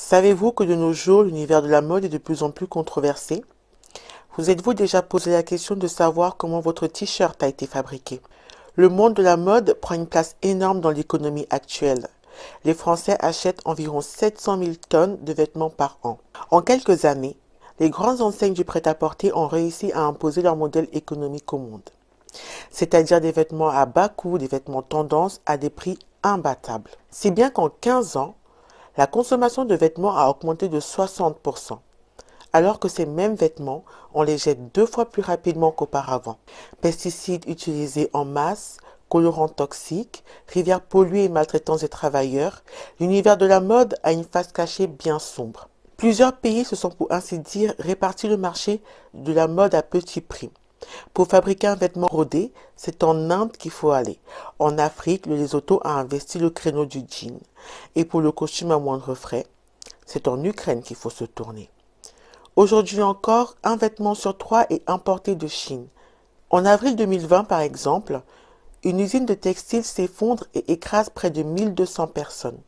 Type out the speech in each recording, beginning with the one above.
Savez-vous que de nos jours, l'univers de la mode est de plus en plus controversé? Vous êtes-vous déjà posé la question de savoir comment votre t-shirt a été fabriqué? Le monde de la mode prend une place énorme dans l'économie actuelle. Les Français achètent environ 700 000 tonnes de vêtements par an. En quelques années, les grandes enseignes du prêt-à-porter ont réussi à imposer leur modèle économique au monde, c'est-à-dire des vêtements à bas coût, des vêtements tendance à des prix imbattables. Si bien qu'en 15 ans, la consommation de vêtements a augmenté de 60%, alors que ces mêmes vêtements, on les jette 2 fois plus rapidement qu'auparavant. Pesticides utilisés en masse, colorants toxiques, rivières polluées et maltraitance des travailleurs, l'univers de la mode a une face cachée bien sombre. Plusieurs pays se sont pour ainsi dire répartis le marché de la mode à petit prix. Pour fabriquer un vêtement rodé, c'est en Inde qu'il faut aller. En Afrique, le Lesotho a investi le créneau du jean. Et pour le costume à moindre frais, c'est en Ukraine qu'il faut se tourner. Aujourd'hui encore, un vêtement sur 3 est importé de Chine. En avril 2020, par exemple, une usine de textile s'effondre et écrase près de 1200 personnes.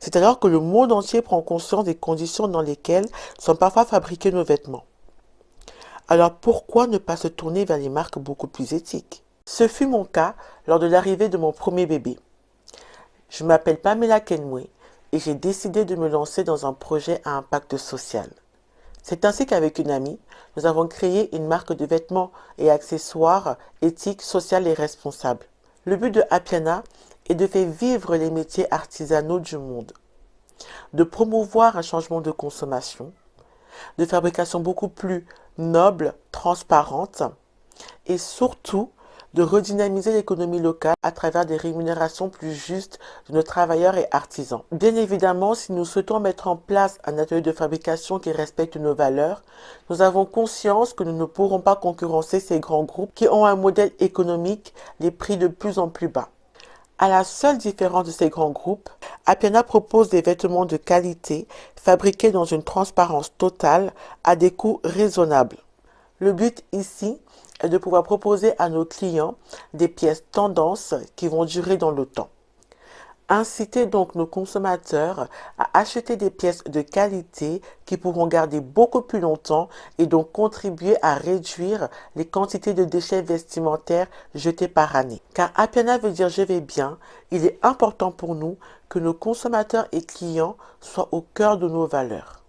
C'est alors que le monde entier prend conscience des conditions dans lesquelles sont parfois fabriqués nos vêtements. Alors pourquoi ne pas se tourner vers les marques beaucoup plus éthiques? Ce fut mon cas lors de l'arrivée de mon premier bébé. Je m'appelle Pamela Kenway et j'ai décidé de me lancer dans un projet à impact social. C'est ainsi qu'avec une amie, nous avons créé une marque de vêtements et accessoires éthiques, sociales et responsables. Le but de Appiana est de faire vivre les métiers artisanaux du monde, de promouvoir un changement de consommation, de fabrication beaucoup plus noble, transparente et surtout de redynamiser l'économie locale à travers des rémunérations plus justes de nos travailleurs et artisans. Bien évidemment, si nous souhaitons mettre en place un atelier de fabrication qui respecte nos valeurs, nous avons conscience que nous ne pourrons pas concurrencer ces grands groupes qui ont un modèle économique des prix de plus en plus bas. À la seule différence de ces grands groupes, Appiana propose des vêtements de qualité fabriqués dans une transparence totale à des coûts raisonnables. Le but ici est de pouvoir proposer à nos clients des pièces tendances qui vont durer dans le temps. Inciter donc nos consommateurs à acheter des pièces de qualité qui pourront garder beaucoup plus longtemps et donc contribuer à réduire les quantités de déchets vestimentaires jetés par année. Car Appiana veut dire je vais bien, il est important pour nous que nos consommateurs et clients soient au cœur de nos valeurs.